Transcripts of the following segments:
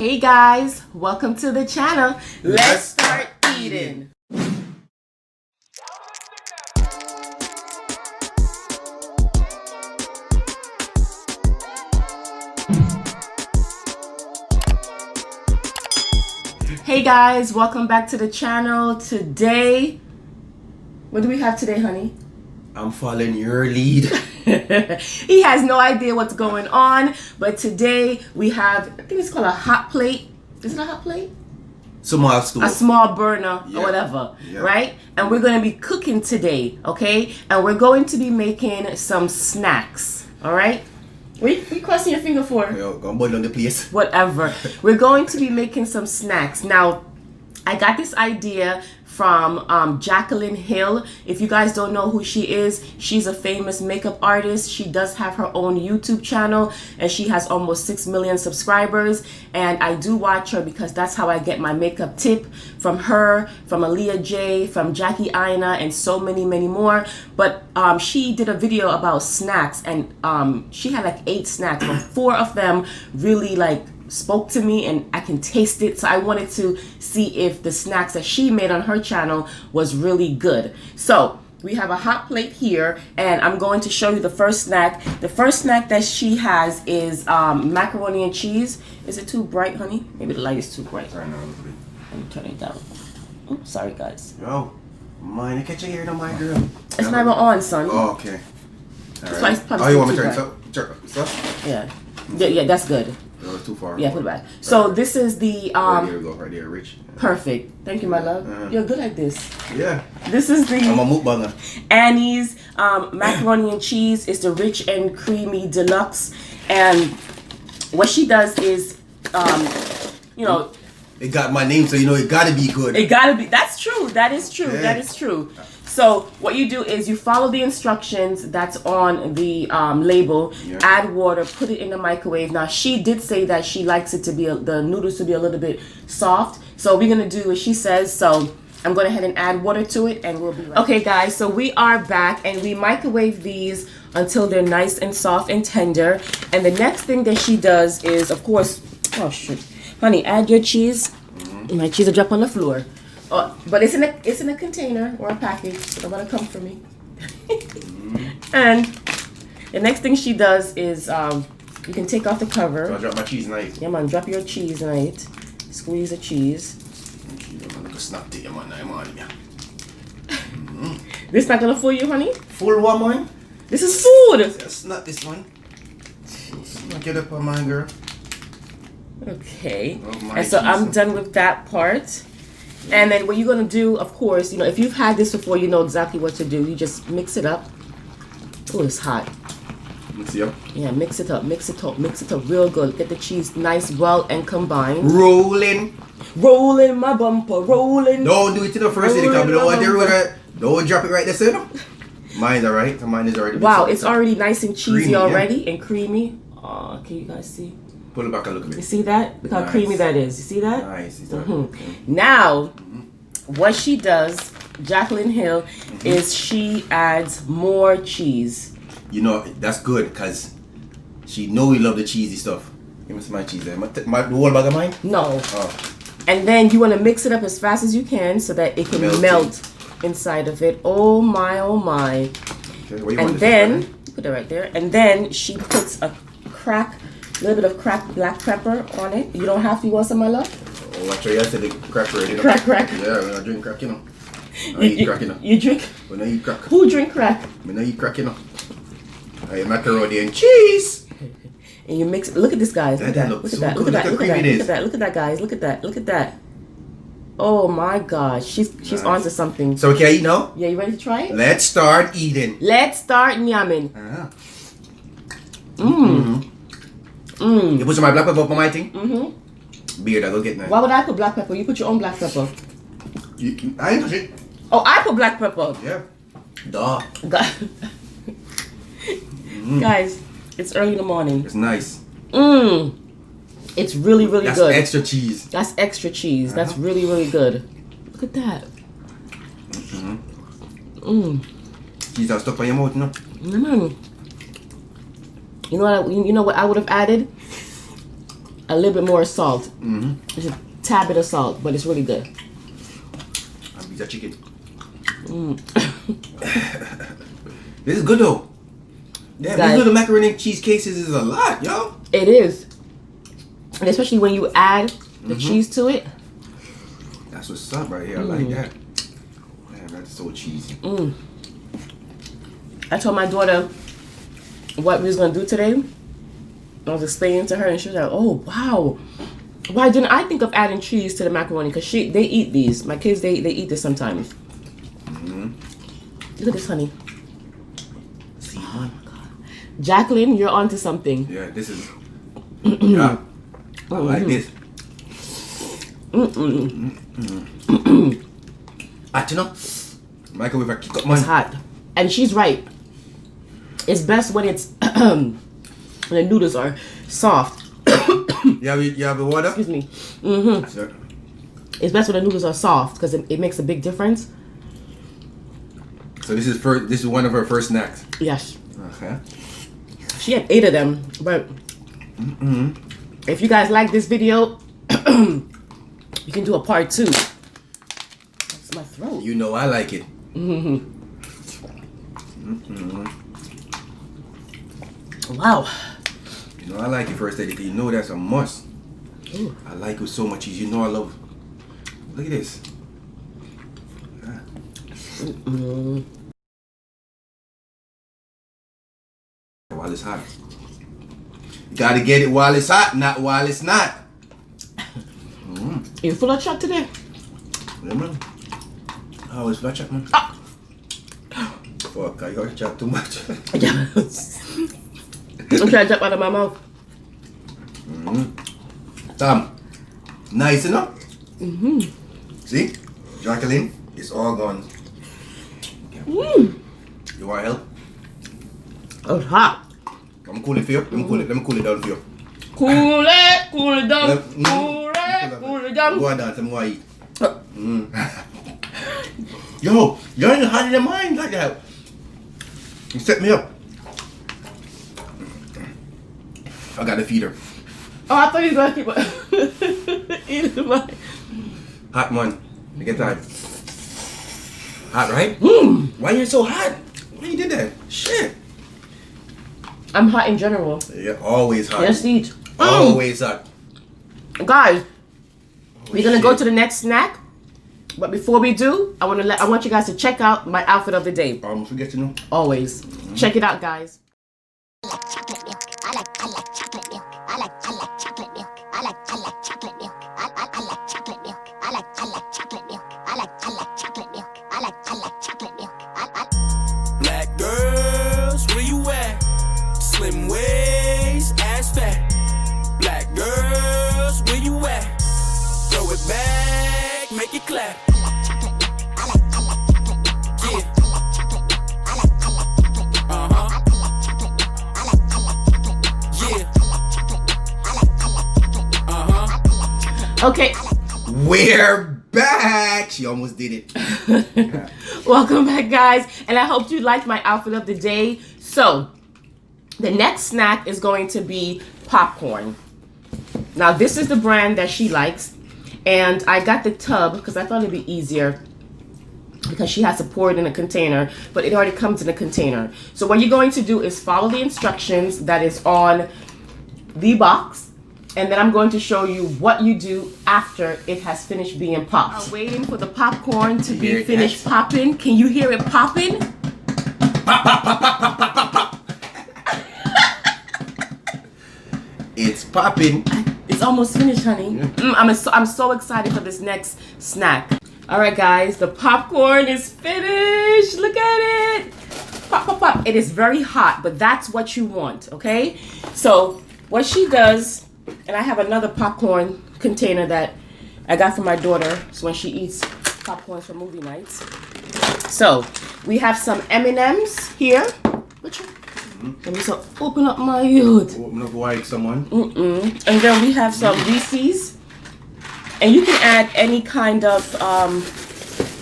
Hey guys, welcome to the channel. Let's start eating. Hey guys, welcome back to the channel. Today, what do we have today, honey? I'm following your lead. He has no idea what's going on, but today we have, I think it's called a hot plate. Is it a hot plate? Small stove. A small burner or whatever, right? And we're going to be cooking today, okay? And we're going to be making some snacks, all right? What are you crossing your finger for? Yo, go boil down the place. Whatever. We're going to be making some snacks. Now, I got this idea from Jaclyn Hill. If you guys don't know who she is, she's a famous makeup artist. She does have her own YouTube channel and she has almost 6 million subscribers. And I do watch her because that's how I get my makeup tip, from her, from Aaliyah J, from Jackie Aina, and so many more. But she did a video about snacks and she had like 8 snacks, but 4 of them really like spoke to me and I can taste it. So I wanted to see if the snacks that she made on her channel was really good. So we have a hot plate here and I'm going to show you the first snack. The first snack that she has is macaroni and cheese. Is it too bright, honey? Maybe the light is too bright. Turn it a little bit. Let me turn it down. Oops, sorry guys. Yo, mine, catch your hair on my girl. It's not even on, son. Oh, okay. All right. Oh, you want me to turn it up? Yeah. Yeah, that's good. No, it's too far. Yeah, put it back. So this is the there we go, right there, Rich. perfect. Thank you, my love. You're good at this. Yeah. This is the I'm a mukbanger. Annie's macaroni and cheese. Is the rich and creamy deluxe. And what she does is, you know, It got my name, so you know it gotta be good. it gotta be. That's true. That is true. Yeah. That is true. So what you do is you follow the instructions that's on the label. Yeah. Add water. Put it in the microwave. Now she did say that she likes it to be the noodles to be a little bit soft. So we're gonna do what she says. So I'm going ahead and add water to it, and we'll be right back. Okay, guys. So we are back, and we microwave these until they're nice and soft and tender. And the next thing that she does is, of course, oh shoot, honey, add your cheese. My cheese will drop on the floor. But it's in a container or a package. So don't want to come for me. And the next thing she does is you can take off the cover. So I drop my cheese knife. Yeah, man, drop your cheese in it. Squeeze the cheese. Snap to you, man. I'm on ya. This not gonna fool you, honey? Full one, man. This is food. That's not this one. Not get up on my girl. Okay. Oh, And so I'm done with that part. And then what you're gonna do, of course, you know, if you've had this before, you know exactly what to do. You just mix it up. Oh, it's hot. Mix it up. Yeah, mix it up real good. Get the cheese nice, well, and combined. Rolling. Rolling my bumper, rolling. Don't do it to the first thing, because we don't want to roll it. Don't drop it right there, sir. Mine's alright. Mine is already. Wow, it's already nice and cheesy creamy, already and creamy. Oh, can you guys see? Pull it back a little bit. You see that? Look how creamy that is. You see that? Nice. Now, what she does, Jaclyn Hill, is she adds more cheese. You know, that's good, because she know we love the cheesy stuff. Give me some of my cheese there. The whole bag of mine? No. Oh. And then you want to mix it up as fast as you can so that it can melt inside of it. Oh my, oh my. Okay, where you And want then, this put it right there. And then she puts a little bit of cracked black pepper on it. You don't have to. You want some, my love? Oh, watch out, you said the crack already. Crack. Yeah, when I drink crack, you know. I eat crack, you know. You drink? When I eat crack. Who drink crack? When I eat crack, you know. I eat macaroni and cheese. And you mix it. Look at this, guys. Look at that. Look at that. Look at that. Look at that, guys. Look at that. Look at that. Oh my gosh. She's onto something. So can I eat now? Yeah, you ready to try it? Let's start eating. Let's start yamming. You put some of my black pepper up on my thing? Beer, that'll get nice. Why would I put black pepper? You put your own black pepper. I ain't touch it. Oh, I put black pepper. Yeah. Duh. Guys, it's early in the morning. It's nice. It's really good. That's extra cheese. That's extra cheese. That's really good. Look at that. Cheese that's stuck by your mouth, no? You know what? You know what I would have added? a little bit more salt. Just a tad bit of salt, but it's really good. And pizza chicken. This is good though. Yeah, these little macaroni and cheese cases is a lot, yo. It is. And especially when you add the cheese to it. That's what's up right here. I like that. Man, that's so cheesy. I told my daughter what we was gonna do today. I was explaining to her, and she was like, "Oh wow, why didn't I think of adding cheese to the macaroni?" Because they eat these. My kids they eat this sometimes. Look at this, honey. See, oh my God, Jaclyn, you're onto something. Yeah, this is. Yeah, I like this. You know, microwave, I kick up my. It's hot, and she's right. It's best when it's when the noodles are soft. You have the water? Excuse me. Sure. It's best when the noodles are soft because it makes a big difference. So this is one of her first snacks. Yes. Okay. She had 8 of them, but if you guys like this video, you can do a part 2. That's my throat. You know I like it. Wow. You know I like it, First Lady. You know that's a must. Ooh. I like it with so much cheese. You know I love. Look at this. While it's hot. You gotta get it while it's hot, not while it's not. You full of chat today? Yeah, man. I always full of chat, man. Fuck, I gotta chat too much. I'm trying to jump out of my mouth. Tom, nice enough? See? Jaclyn, it's all gone. You want help? Oh, it's hot. I'm cool it for you. Let me cool it down for you. Cool it down. Cool it down. Go on dance, I'm going to eat. Yo, you're in the heart of the mind like that. You set me up. I got to feed her. Oh, I thought you were going to keep eating mine. Hot man. You get time. Hot, right? Why you so hot? Why you did that? Shit. I'm hot in general. Yeah, always hot. Let's eat. Always hot. Guys, we're gonna go to the next snack. But before we do, I want you guys to check out my outfit of the day. Forget to know. Always. Check it out, guys. I like chocolate milk. I like chocolate milk. I like chocolate milk. I like chocolate milk. I like chocolate milk. I like chocolate milk. I like chocolate milk. I like chocolate milk. Black girls, where you at? Slim waist, ass fat. Black girls, where you at? Throw it back, make it clap. Okay. We're back. She almost did it. Welcome back, guys. And I hope you liked my outfit of the day. So, the next snack is going to be popcorn. Now, this is the brand that she likes. And I got the tub because I thought it'd be easier because she has to pour it in a container, but it already comes in a container. So what you're going to do is follow the instructions that is on the box. And then I'm going to show you what you do after it has finished being popped. I'm waiting for the popcorn to be finished popping. Can you hear it popping? Pop, pop, pop, pop, pop, pop, pop, pop. It's popping. It's almost finished, honey. I'm so excited for this next snack. All right, guys, the popcorn is finished. Look at it. Pop, pop, pop. It is very hot, but that's what you want, okay? So what she does, and I have another popcorn container that I got from my daughter so when she eats popcorns for movie nights. So we have some M&Ms here. Let me open up my hood. Open up wide, someone. And then we have some Reese's. And you can add any kind of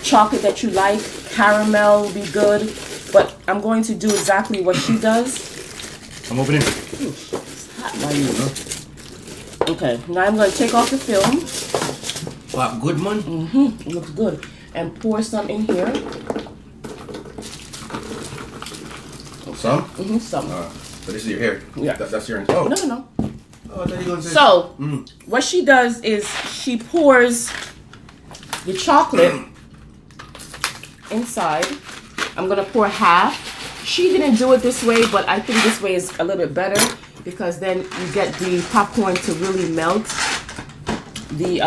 chocolate that you like. Caramel will be good. But I'm going to do exactly what she does. I'm opening. It's hot by you. Okay, now I'm going to take off the film. Wow, good man. It looks good. And pour some in here. Some? Some. So this is your hair? Yeah. That's your... Oh. No. Oh, then you gonna say... So, what she does is she pours the chocolate inside. I'm going to pour half. She didn't do it this way, but I think this way is a little bit better because then you get the popcorn to really melt the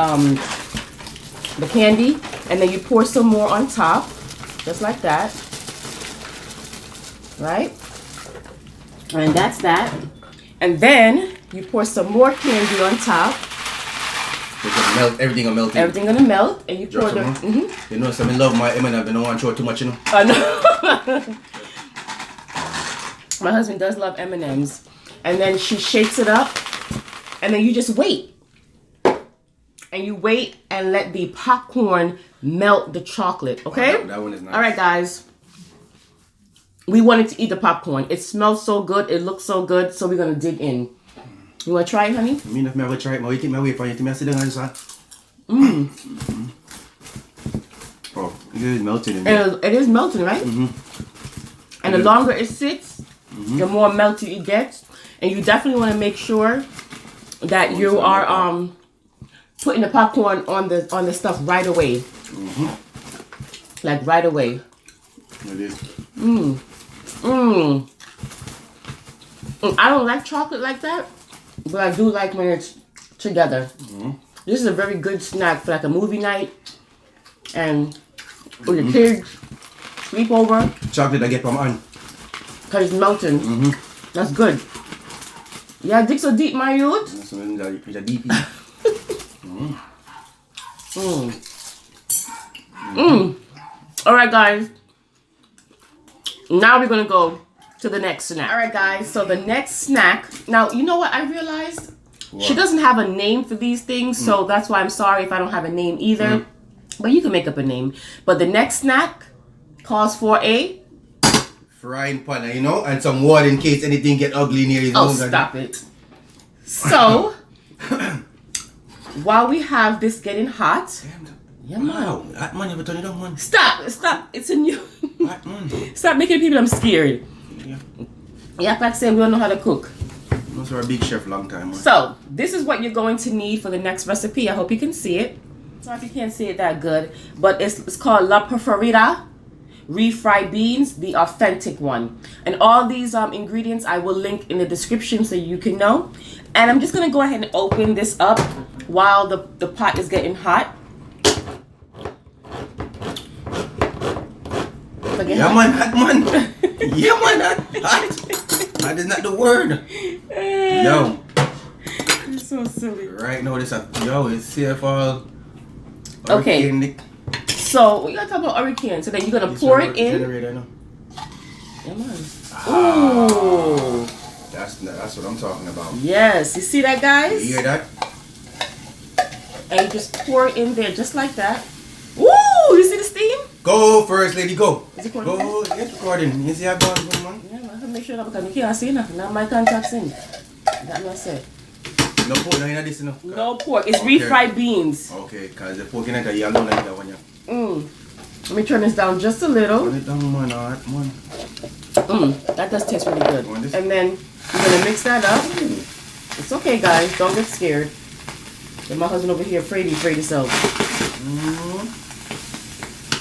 candy. And then you pour some more on top, just like that. Right? And that's that. And then you pour some more candy on top. It's gonna melt. Everything gonna melt. Everything gonna melt, and you pour the. You know, some love my M&M. I don't want to show too much, you know. I know. My husband does love M&Ms, and then she shakes it up, and then you just wait. And you wait and let the popcorn melt the chocolate. Okay. Oh, that one is nice. All right, guys. We wanted to eat the popcorn. It smells so good. It looks so good. So we're gonna dig in. You wanna try it, honey? I mean, if I ever try it, you take my way for you. Take me sit down and just. Oh, it is melting in there. It is melting, right? And the longer it sits, the more melty it gets. And you definitely want to make sure that you are putting the popcorn on the stuff right away. Like right away. It is. I don't like chocolate like that, but I do like when it's together. This is a very good snack for like a movie night and with your kids, sleepover. Chocolate I get from Anne. Cause it's melting. That's good. Yeah, dig so deep, my youth. That's a deep. All right, guys. Now we're gonna go to the next snack. All right, guys. So the next snack. Now, you know what I realized? What? She doesn't have a name for these things, so that's why I'm sorry if I don't have a name either. But you can make up a name. But the next snack calls for a frying pan, you know, and some water in case anything get ugly near his nose. Oh, stop it. So, while we have this getting hot. Yeah, man. Wow, that man never turn it on, man. Stop. It's a new. That man. Stop making people I'm scared. Yeah, like saying we don't know how to cook. Those are a big chef long time, man. So, this is what you're going to need for the next recipe. I hope you can see it. Sorry if you can't see it that good. But it's called La Preferida. Refried beans, the authentic one. And all these ingredients I will link in the description so you can know. And I'm just going to go ahead and open this up while the pot is getting hot. Yeah, man, hot man. Yeah, man, hot. That is not the word. Yo. You're so silly. Right now, this it's CFL. Okay. So, we gotta talk about hurricane. So then you're gonna pour it in. Yeah, man. Ooh. That's what I'm talking about. Yes. You see that, guys? You hear that? And you just pour it in there just like that. Ooh! You see the steam? Go first, lady, go. Is it recording? Go, it's recording. You see how going, man? Yeah, man. I have to make sure that because you can't see nothing. Now my contact's in. That what I said. No pork, no, in this, no. No pork. It's refried beans. Okay, because the pork in it, you alone that one, yeah. Let me turn this down just a little. Turn it down, man, alright, man. That does taste really good. And then you're gonna mix that up. It's okay, guys. Don't get scared. And my husband over here afraid himself.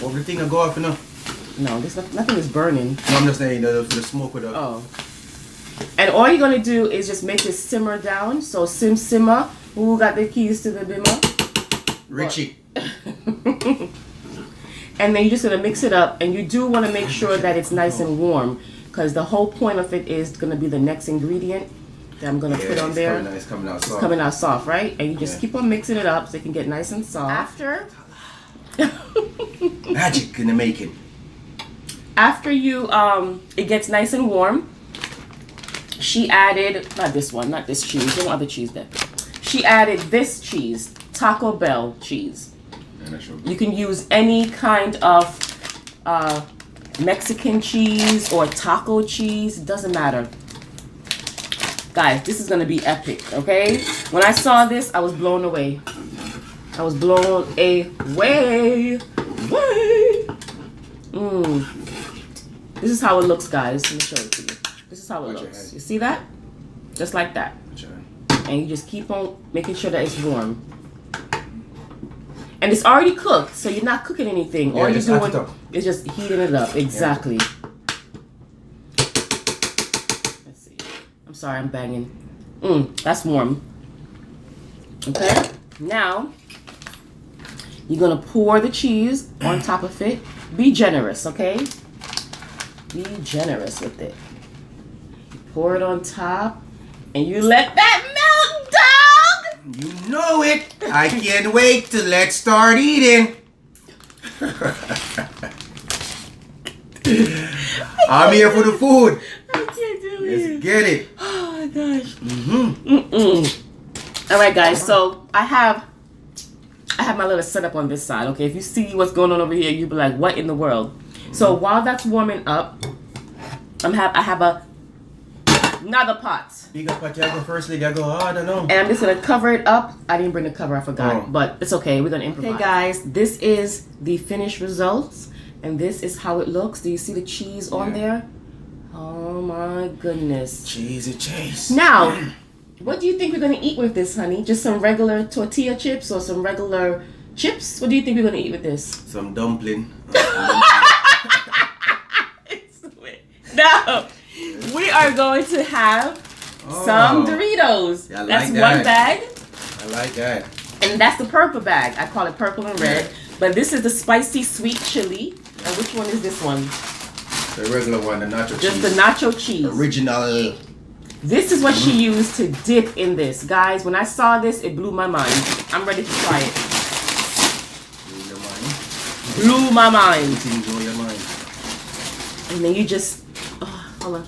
Everything will go off, you know. No, nothing is burning. No, I'm just saying the smoke with the... Oh. And all you're gonna do is just make it simmer down. So simmer. Who got the keys to the bimmer? Richie. And then you're just gonna mix it up, and you do want to make sure that it's nice and warm, because the whole point of it is gonna be the next ingredient that I'm gonna put on there. It's coming out soft. It's coming out soft, right? And you just keep on mixing it up so it can get nice and soft. After magic in the making. After you it gets nice and warm, she added not this cheese. There's no other cheese there. She added this cheese, Taco Bell cheese. You can use any kind of Mexican cheese or taco cheese. It doesn't matter. Guys, this is gonna be epic, okay? When I saw this, I was blown away. I was blown away. This is how it looks, guys. Let me show it to you. This is how it looks. You see that? Just like that. And you just keep on making sure that it's warm. And it's already cooked, so you're not cooking anything. All you're doing is just heating it up. Exactly. Let's see. I'm sorry, I'm banging. That's warm. Okay. Now, you're going to pour the cheese on top of it. Be generous, okay? Be generous with it. You pour it on top, and you let that melt, dog! You know it. I can't wait to let's start eating. I'm here for the food. I can't do it. Let's get it. Oh my gosh. All right, guys. So I have my little setup on this side. Okay, if you see what's going on over here, you'll be like, "What in the world?" So while that's warming up, I have another pot. Big up what you go first, lady. I go, I don't know. And I'm just gonna cover it up. I didn't bring the cover, I forgot. But it's okay, we're gonna improvise. Okay guys, this is the finished results. And this is how it looks. Do you see the cheese on there? Oh my goodness. Cheesy cheese. Now, what do you think we're gonna eat with this, honey? Just some regular tortilla chips or some regular chips? What do you think we're gonna eat with this? Some dumpling. No, we are going to have some Doritos. Yeah, that's like that. one bag. I like that. And that's the purple bag. I call it purple and red. But this is the spicy sweet chili. And which one is this one? The regular one, the nacho cheese. Just the nacho cheese. Original. This is what she used to dip in this. Guys, when I saw this, it blew my mind. I'm ready to try it. Blew my mind. Blow your mind. And then you just... hold on.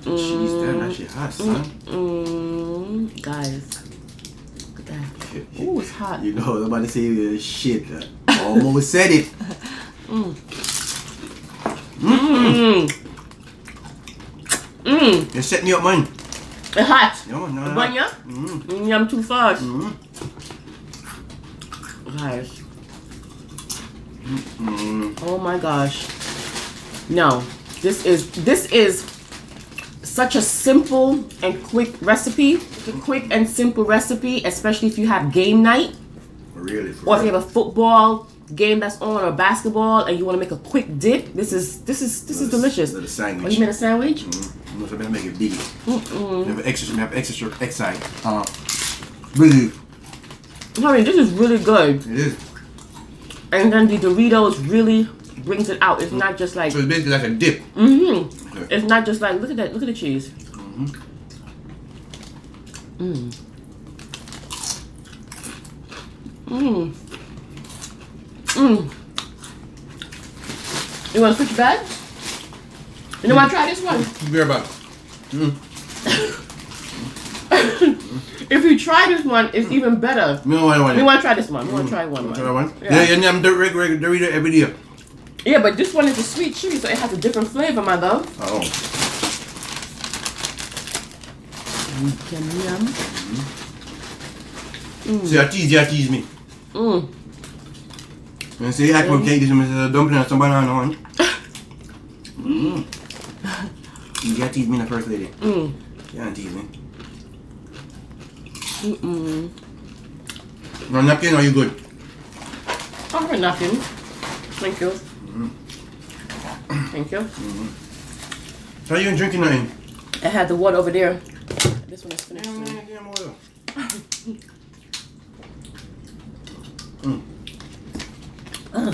Cheese damn actually hot, son. Guys, look at that. Ooh, it's hot. You know, somebody say shit. Almost said it. You set me up, man. It's hot. No, no, Bun ya? I'm too fast. Guys. Oh my gosh. No, this is such a simple and quick recipe. It's a quick and simple recipe, especially if you have game night. Really? Or if you have a football game that's on or basketball and you want to make a quick dip. This is delicious. Little sandwich. Oh, you made a sandwich? I'm gonna make it big. Have extra excited. Really. Honey, this is really good. It is. And then the Doritos really brings it out. It's not just like... So it's basically like a dip. Okay. It's not just like, look at that, look at the cheese. You want to switch bags? You want to try this one? Be right back. If you try this one, it's even better. We want to try this one. We want to try one. Try one? Yeah. Yeah, I'm the regular Dorito every day. Yeah, but this one is a sweet chili, so it has a different flavor, my love. Oh. See, I tease me. And say, I can take this dumpling and some banana on. You gotta tease me, the first lady. You can't tease me. No napkin, are you good? I'm for napkin. Thank you. Thank you. So you ain't drinking nothing? I had the water over there. This one is finished.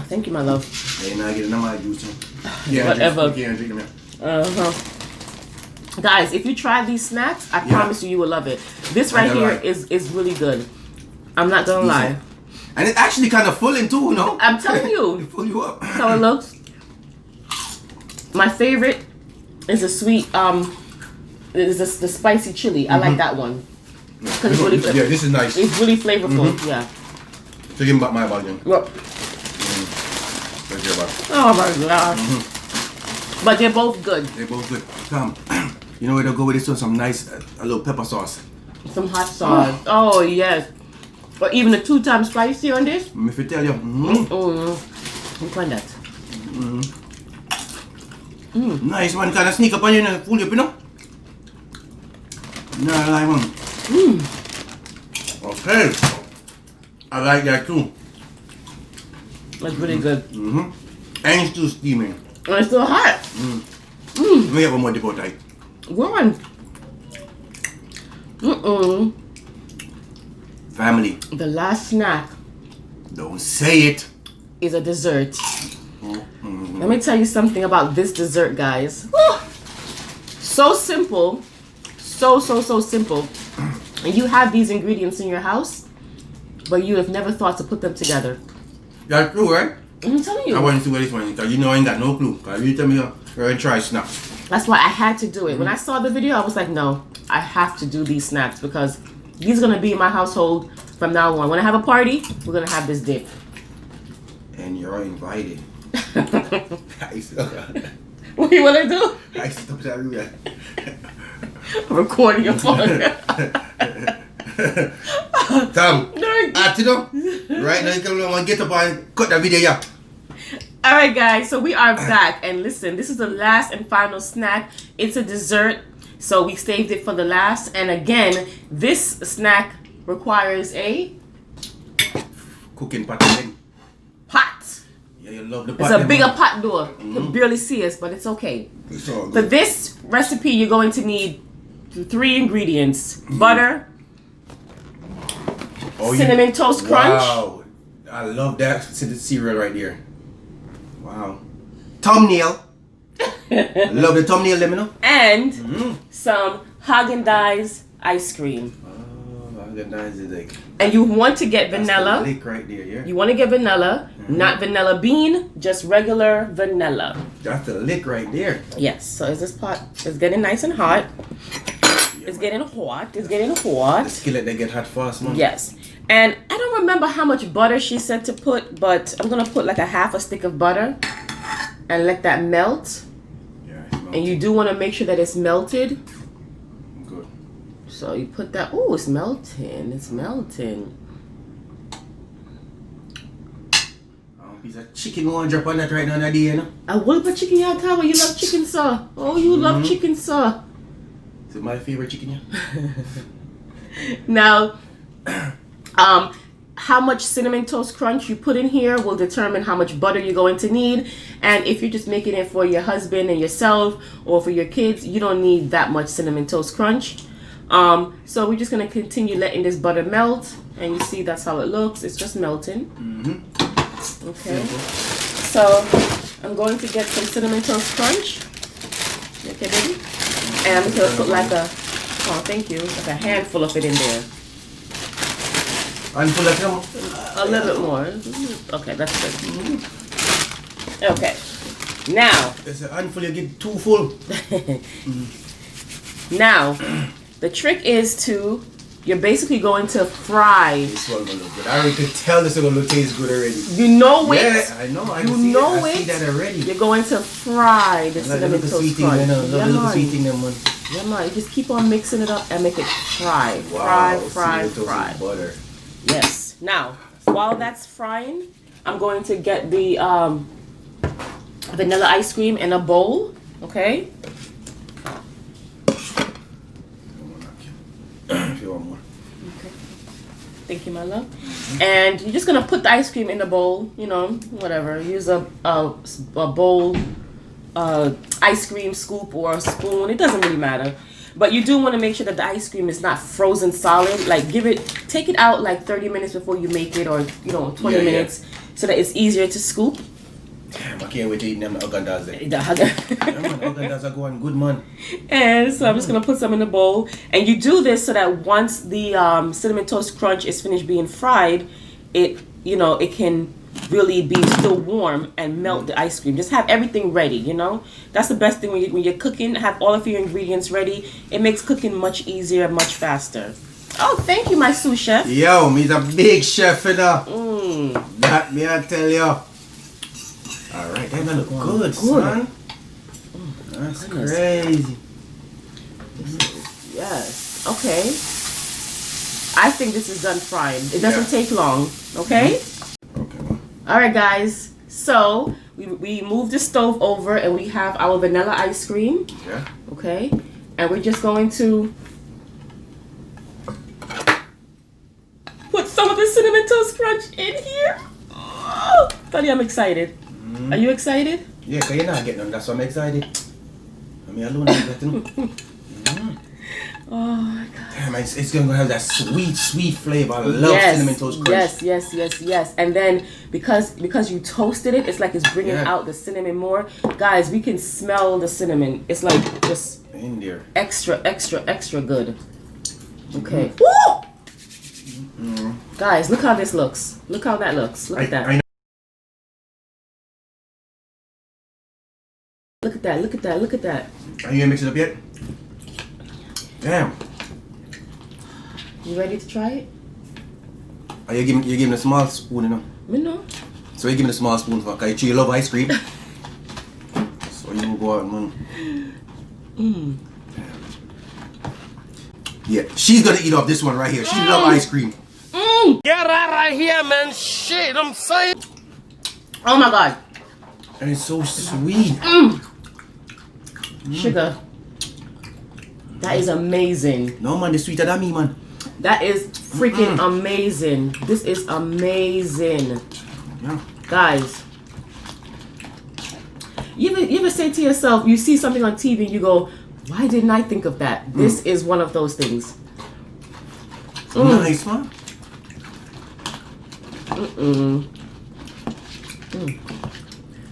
Thank you, my love. Hey, now I get another juice. Yeah, whatever. You can't drink them. Guys, if you try these snacks, I promise you will love it. This right here is really good. I'm not gonna lie. And it's actually kind of filling too, you know? I'm telling you. It fill you up. That's how it looks. My favorite is the sweet, is the spicy chili. I like that one. It's really, yeah, this is nice. It's really flavorful. Yeah. So give me my bag then. Yep. Oh my gosh. But they're both good. They're both good. Tom, You know where to go with this one? Some nice, a little pepper sauce. Some hot sauce. Oh, yes. But even the 2 times spicy on this? If I tell you. Look at that. Nice man, kind of sneak up on you and fool you, you know? No, I like man. Okay. I like that too. That's really good. And it's still steaming. And it's still hot. Let me have one more dip out tight. Go on. Family. The last snack Don't say it. is a dessert. Let me tell you something about this dessert, guys. Woo! So simple. So simple. And you have these ingredients in your house, but you have never thought to put them together. That's true, right? I'm telling you. I want to see what this one is, because you know I ain't got no clue. Because you tell me you're going to try snacks. That's why I had to do it. When I saw the video, I was like, no, I have to do these snacks because these are going to be in my household from now on. When I have a party, we're going to have this dip. And you're invited. What do you want to do? I stop that real. Recording your phone. Tom, you know, right now you can get up and cut that video, yeah. Alright guys, so we are back, and listen, this is the last and final snack. It's a dessert, so we saved it for the last. And again, this snack requires a cooking pot again. pot. Yeah, you love the pot. It's a bigger pot though. You can barely see us, but it's okay. It's all For good. this recipe, you're going to need 3 ingredients: butter, cinnamon toast crunch. Wow, I love that cereal right there. Wow. Thumbnail. Love the thumbnail, let me know. And some Haagen-Dazs ice cream. Oh, Haagen-Dazs is like. And you want to get That's vanilla. the lick right there, yeah. You want to get vanilla, not vanilla bean, just regular vanilla. That's the lick right there. Yes. So is this pot? It's getting nice and hot. It's getting hot. It's getting hot. The skillet they get hot fast, man. Yes. And I don't remember how much butter she said to put, but I'm gonna put like a half a stick of butter and let that melt. Yeah. And you do want to make sure that it's melted. Good. So you put that. Oh, it's melting. It's melting. Piece of chicken one drop on that right now, Nadia, you know? What about chicken you have? You love chicken, sir. Oh, you love chicken, sir. Is it my favorite chicken, yeah? Now, how much cinnamon toast crunch you put in here will determine how much butter you're going to need. And if you're just making it for your husband and yourself or for your kids, you don't need that much cinnamon toast crunch. So we're just going to continue letting this butter melt. And you see that's how it looks. It's just melting. Okay. So I'm going to get some cinnamon toast crunch. Okay, baby? And I'm just going to put like a, oh, thank you, like a handful of it in there. Handful of them? A little bit more. Okay, that's good. Okay. Now. There's a handful, you get 2 full. Now, the trick is to, you're basically going to fry. This one gonna look good. I already could tell this one gonna taste good already. You know it. Yeah, I know. I see that already. You're going to fry the cinnamon toast crunch. Love the little sweet thing, them one. Yeah, man. You just keep on mixing it up and make it fry. Wow, Fry. butter. Yes. Now, while that's frying, I'm going to get the vanilla ice cream in a bowl. Okay. If you want more. Okay. Thank you, my love. And you're just gonna put the ice cream in the bowl. You know, whatever. Use a bowl, ice cream scoop or a spoon. It doesn't really matter. But you do want to make sure that the ice cream is not frozen solid. Like take it out like 30 minutes before you make it, or 20 minutes, so that it's easier to scoop. Damn, I can't wait to eat them Haagen-Dazs. The Haagen- Haagen-Dazs are going good, man. And so I'm just gonna put some in the bowl. And you do this so that once the cinnamon toast crunch is finished being fried, it can really be still warm and melt the ice cream. Just have everything ready, That's the best thing when you're cooking. Have all of your ingredients ready. It makes cooking much easier, much faster. Oh, thank you, my sous chef. Yo, me's a big chef, That me I tell you. Alright, that look good, son. That's crazy. Yes. Okay. I think this is done frying. It doesn't take long. Okay? Okay. Alright guys. So we moved the stove over and we have our vanilla ice cream. Yeah. Okay? And we're just going to put some of the cinnamon toast crunch in here. Oh, Tony, I'm excited. Are you excited? Yeah, because you're not getting none. That's why I'm excited. I'm alone. Oh my god. Damn, it's going to have that sweet flavor. I love cinnamon toast crunch. Yes. And then because you toasted it, it's like it's bringing out the cinnamon more. Guys, we can smell the cinnamon. It's like just in there. Extra good. Okay. Woo! Guys, look how this looks. Look how that looks. Look at that. I know. Look at that. Are you going to mix it up yet? Damn. You ready to try it? Are you giving a small spoon, you know? Me no. So you're giving a small spoon for because you love ice cream. So you will go out and Yeah, she's gonna eat off this one right here. She love ice cream. Get right here, man. Shit, I'm saying. Oh my god. And it's so sweet. Sugar. That is amazing. No man, it's sweeter than me, man. That is freaking amazing. This is amazing. Yeah. Guys. You ever say to yourself, you see something on TV and you go, why didn't I think of that? This is one of those things. Nice, man.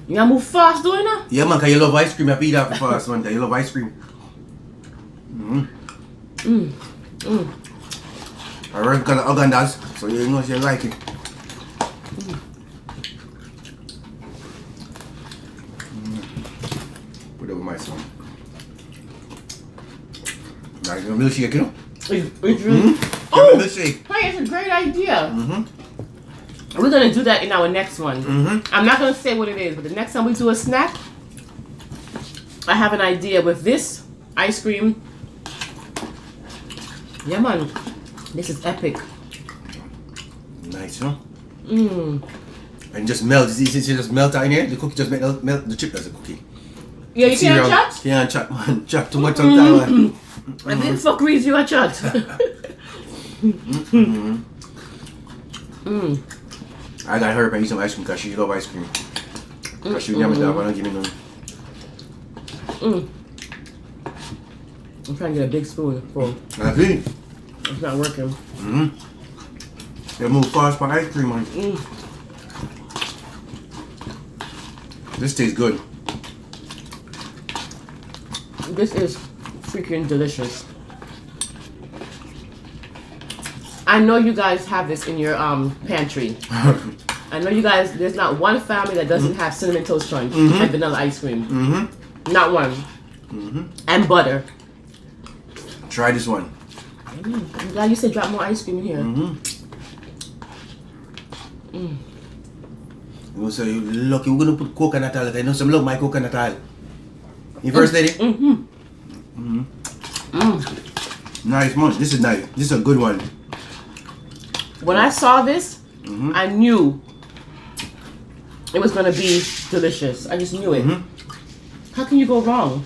You gotta move fast, doing that? Yeah, man, because you love ice cream. I eat that fast, man. Because you love ice cream. I work on the Ugandas, so you know you like it. Put it over my son. Like a milkshake, you know? It's really... Oh! Milkshake. Hey, it's a great idea. We're gonna do that in our next one. I'm not gonna say what it is, but the next time we do a snack, I have an idea with this ice cream. Yeah, man, this is epic. Nice, huh? And just melt. You just melt out in here. The cookie just melt. The chip does a cookie. Yeah, you can't chat? Can't chat, man. Chat too much sometimes. I think fuckeries you a chat. I got her to eat some ice cream because she love ice cream. Because she never done, but don't give me none. I'm trying to get a big spoon full. I see. It's not working. They move fast for ice cream, man. This tastes good. This is freaking delicious. I know you guys have this in your pantry. I know you guys, there's not one family that doesn't have cinnamon toast crunch and vanilla ice cream. Not one. And butter. Try this one. I'm glad you said drop more ice cream in here. You know, so you lucky we're gonna put coconut oil. I know some love my coconut oil. You first lady? Nice man. This is nice. This is a good one. When I saw this, I knew it was gonna be delicious. I just knew it. How can you go wrong?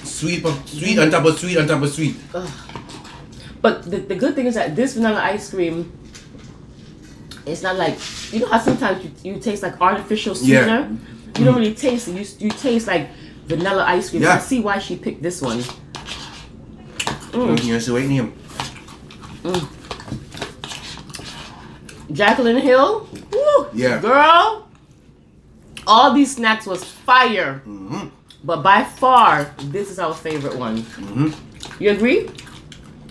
Sweet on top of sweet on top of sweet. But the good thing is that this vanilla ice cream, it's not like, you know how sometimes you taste like artificial sweetener? You don't really taste it. You taste like vanilla ice cream. Yeah. I see why she picked this one. You're still waiting him. Jaclyn Hill, woo, Yeah. girl, all these snacks was fire. But by far, this is our favorite one. You agree?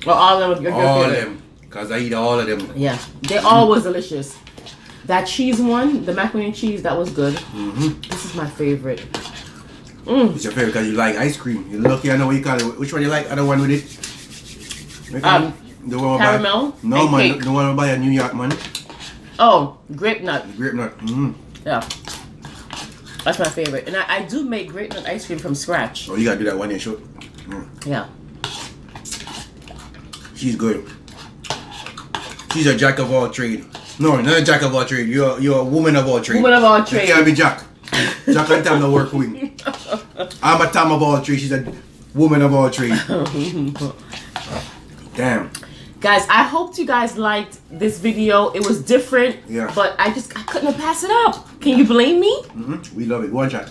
Or all of them? Your All of favorite? them. Because I eat all of them. Yeah, they all was delicious. That cheese one, the macaroni and cheese, that was good. This is my favorite. It's your favorite because you like ice cream. You're lucky I know what you call it. Which one you like? Other one with it? The one Caramel No, and man. cake. The one by New York, man. Oh, grape nut. Grape nut. Yeah. That's my favorite. And I do make grape nut ice cream from scratch. Oh, you gotta do that one day, sure. Yeah. She's good. She's a jack of all trade. No, not a jack of all trade. You're a woman of all trade. Woman of all You trade. can't be Jack. Jack and Tam don't work with me. I'm a Tam of all trade. She's a woman of all trade. Damn. Guys, I hope you guys liked this video. It was different, Yeah. but I couldn't pass it up. Can you blame me? Mm-hmm. We love it. One shot.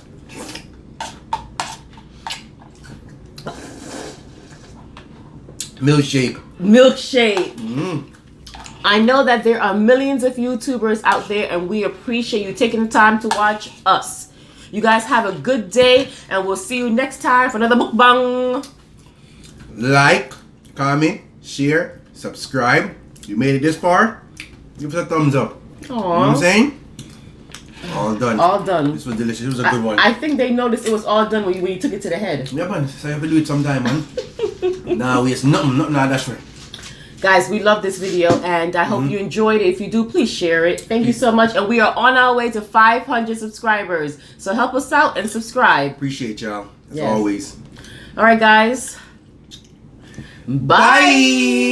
Milkshake. Milkshake. Mm. I know that there are millions of YouTubers out there, and we appreciate you taking the time to watch us. You guys have a good day, and we'll see you next time for another mukbang. Like, comment, share, subscribe. You made it this far, give us a thumbs up. You know what I'm saying? All done. All done. This was delicious. It was a good one. I think they noticed it was all done when you took it to the head. Yeah, man. So you have to do it sometime, man. Nah, waste nothing. That's right. Guys, we love this video, and I hope you enjoyed it. If you do, please share it. Thank you so much, and we are on our way to 500 subscribers. So help us out and subscribe. Appreciate y'all, as Yes. always. All right, guys. Bye. Bye.